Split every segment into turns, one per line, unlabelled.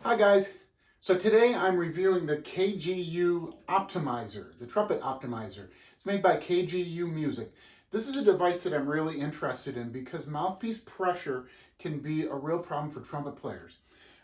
Hi guys. So today I'm reviewing the KGU Optimizer, the trumpet optimizer. It's made by KGU Music. This is a device that I'm really interested in because mouthpiece pressure can be a real problem for trumpet players.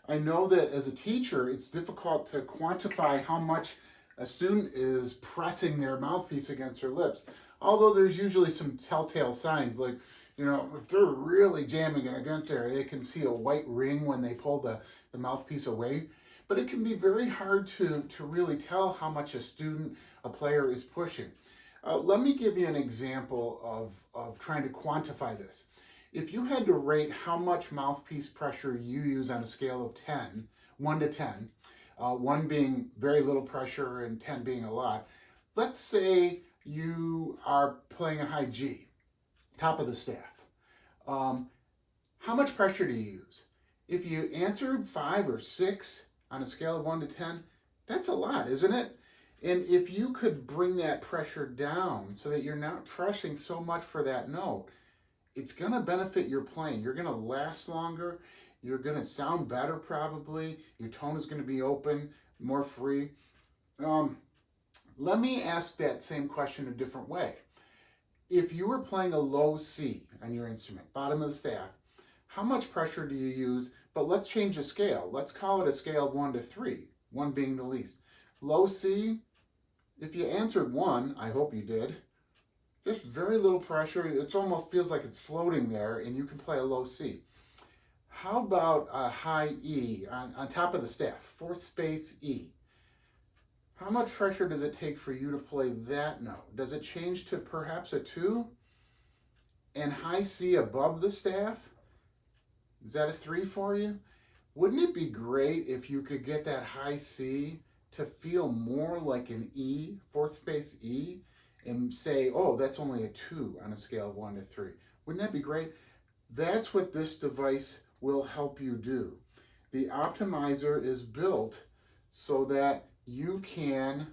I know that as a teacher, it's difficult to quantify how much a student is pressing their mouthpiece against their lips. Although there's usually some telltale signs, like, if they're really jamming it against there, they can see a white ring when they pull the mouthpiece away. But it can be very hard to really tell how much a player is pushing. Let me give you an example of trying to quantify this. If you had to rate how much mouthpiece pressure you use on a scale of 10, 1 to 10, 1 being very little pressure and 10 being a lot, let's say you are playing a high G, top of the staff. How much pressure do you use? If you answered 5 or 6 on a scale of 1 to 10, that's a lot, isn't it? And if you could bring that pressure down so that you're not pressing so much for that note, it's going to benefit your playing. You're going to last longer. You're going to sound better probably. Your tone is going to be open, more free. Let me ask that same question a different way. If you were playing a low C on your instrument, bottom of the staff, how much pressure do you use? But let's change the scale. Let's call it a scale of 1 to 3, 1 being the least. Low C, if you answered 1, I hope you did, just very little pressure. It almost feels like it's floating there, and you can play a low C. How about a high E on top of the staff, fourth space E? How much pressure does it take for you to play that note? Does it change to perhaps a 2? And high C above the staff? Is that a 3 for you? Wouldn't it be great if you could get that high C to feel more like an E, fourth space E, and say, oh, that's only a 2 on a scale of 1 to 3? Wouldn't that be great? That's what this device will help you do. The optimizer is built so that you can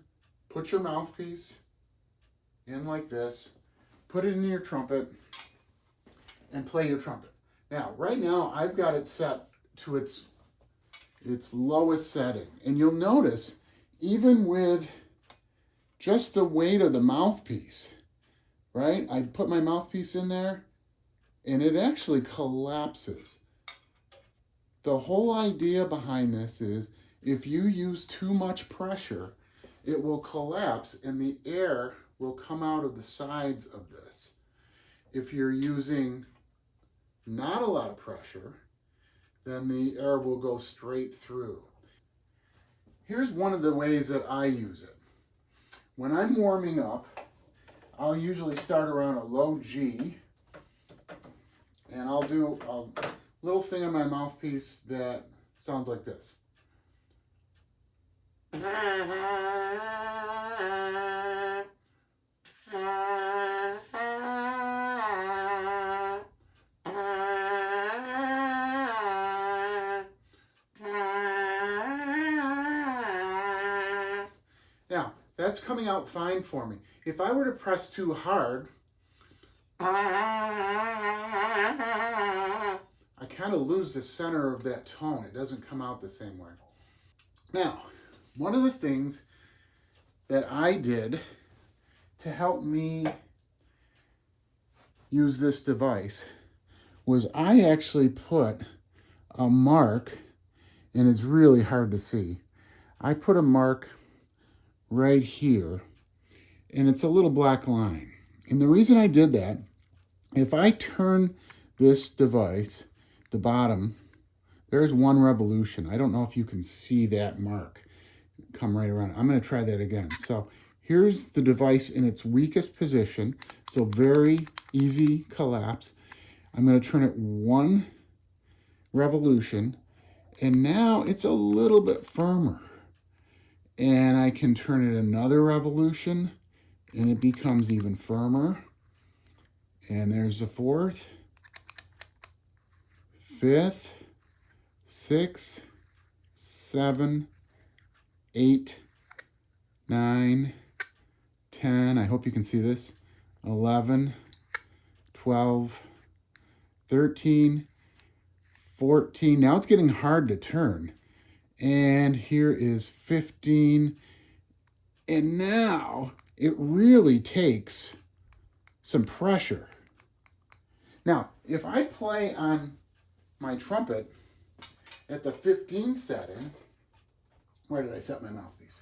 put your mouthpiece in like this, put it in your trumpet, and play your trumpet. Now, right now, I've got it set to its lowest setting. And you'll notice, even with just the weight of the mouthpiece, right? I put my mouthpiece in there, and it actually collapses. The whole idea behind this is, if you use too much pressure, it will collapse, and the air will come out of the sides of this. If you're using not a lot of pressure, then the air will go straight through. Here's one of the ways that I use it. When I'm warming up, I'll usually start around a low G, and I'll do a little thing on my mouthpiece that sounds like this. Now, that's coming out fine for me. If I were to press too hard, I kind of lose the center of that tone. It doesn't come out the same way. Now, one of the things that I did to help me use this device was I actually put a mark, and it's really hard to see. I put a mark right here, and it's a little black line. And the reason I did that, if I turn this device, the bottom, there's 1 revolution. I don't know if you can see that mark come right around. I'm going to try that again. So here's the device in its weakest position, so very easy collapse. I'm going to turn it 1 revolution, and now it's a little bit firmer. And I can turn it another revolution, and it becomes even firmer. And there's the 4th, 5th, 6th, 7, 8, 9, 10. I hope you can see this. 11, 12, 13, 14. Now it's getting hard to turn. And here is 15. And now it really takes some pressure. Now, if I play on my trumpet at the 15 setting, where did I set my mouthpiece?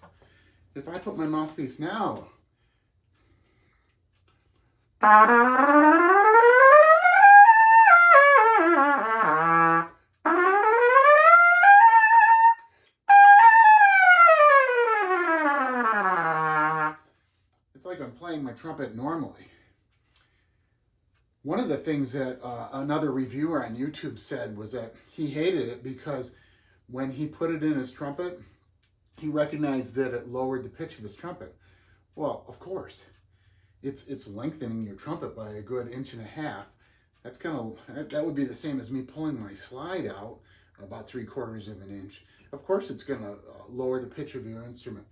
If I put my mouthpiece now, it's like I'm playing my trumpet normally. One of the things that another reviewer on YouTube said was that he hated it because when he put it in his trumpet, he recognized that it lowered the pitch of his trumpet. Well, of course, it's lengthening your trumpet by a good 1.5 inches. That's that would be the same as me pulling my slide out about 3/4 of an inch. Of course, it's going to lower the pitch of your instrument.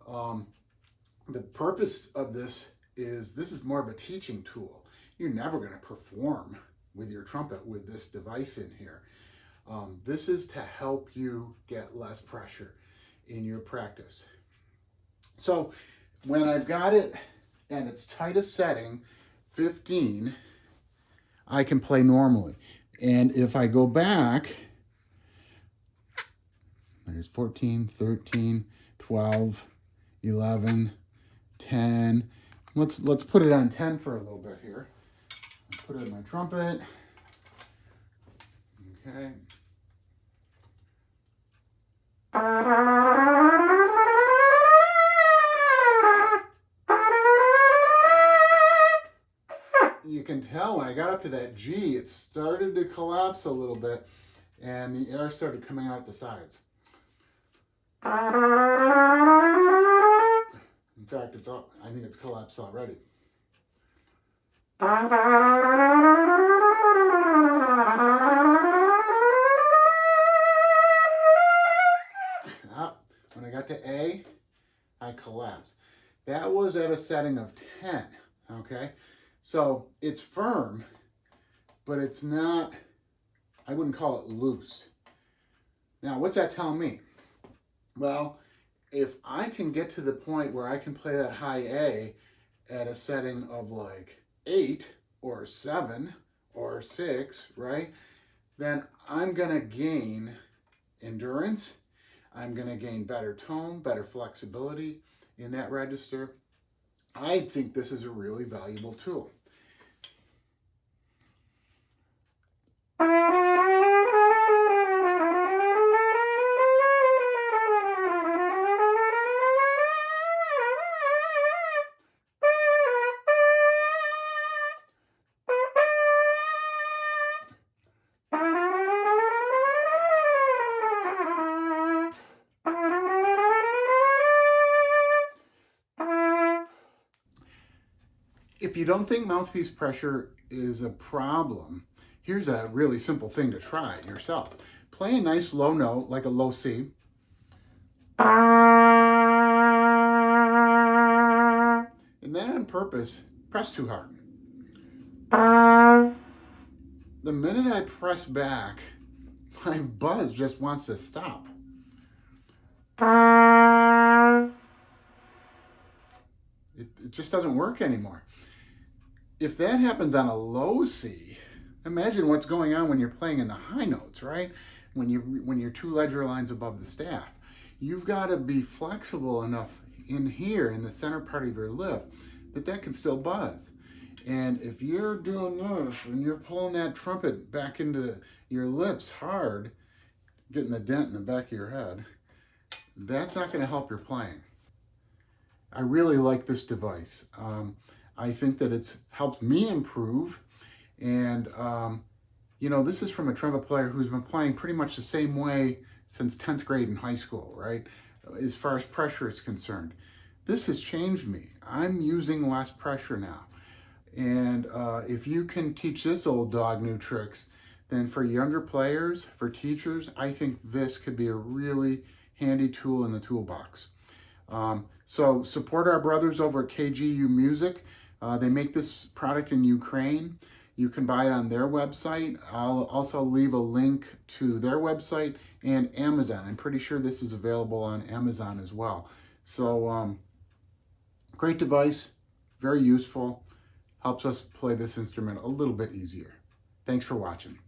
The purpose of this is more of a teaching tool. You're never going to perform with your trumpet with this device in here. This is to help you get less pressure in your practice. So when I've got it at its tightest setting, 15, I can play normally. And if I go back, there's 14, 13, 12, 11, 10. Let's put it on 10 for a little bit here. Put it in my trumpet. Okay. You can tell when I got up to that G, it started to collapse a little bit and the air started coming out the sides. In fact, I think it's collapsed already. When I got to A, I collapsed. That was at a setting of 10, okay? So it's firm, but it's not, I wouldn't call it loose. Now, what's that telling me? Well, if I can get to the point where I can play that high A at a setting of like 8 or 7 or 6, right? Then I'm gonna gain endurance. I'm gonna gain better tone, better flexibility in that register. I think this is a really valuable tool. If you don't think mouthpiece pressure is a problem, here's a really simple thing to try yourself. Play a nice low note, like a low C. And then on purpose, press too hard. The minute I press back, my buzz just wants to stop. It just doesn't work anymore. If that happens on a low C, imagine what's going on when you're playing in the high notes, right? When you're 2 ledger lines above the staff. You've got to be flexible enough in here, in the center part of your lip, that can still buzz. And if you're doing this and you're pulling that trumpet back into your lips hard, getting a dent in the back of your head, that's not going to help your playing. I really like this device. I think that it's helped me improve. And, this is from a trumpet player who's been playing pretty much the same way since 10th grade in high school, right? As far as pressure is concerned. This has changed me. I'm using less pressure now. And if you can teach this old dog new tricks, then for younger players, for teachers, I think this could be a really handy tool in the toolbox. So support our brothers over at KGU Music. They make this product in Ukraine. You can buy it on their website. I'll also leave a link to their website and Amazon. I'm pretty sure this is available on Amazon as well. So great device, very useful, helps us play this instrument a little bit easier. Thanks for watching.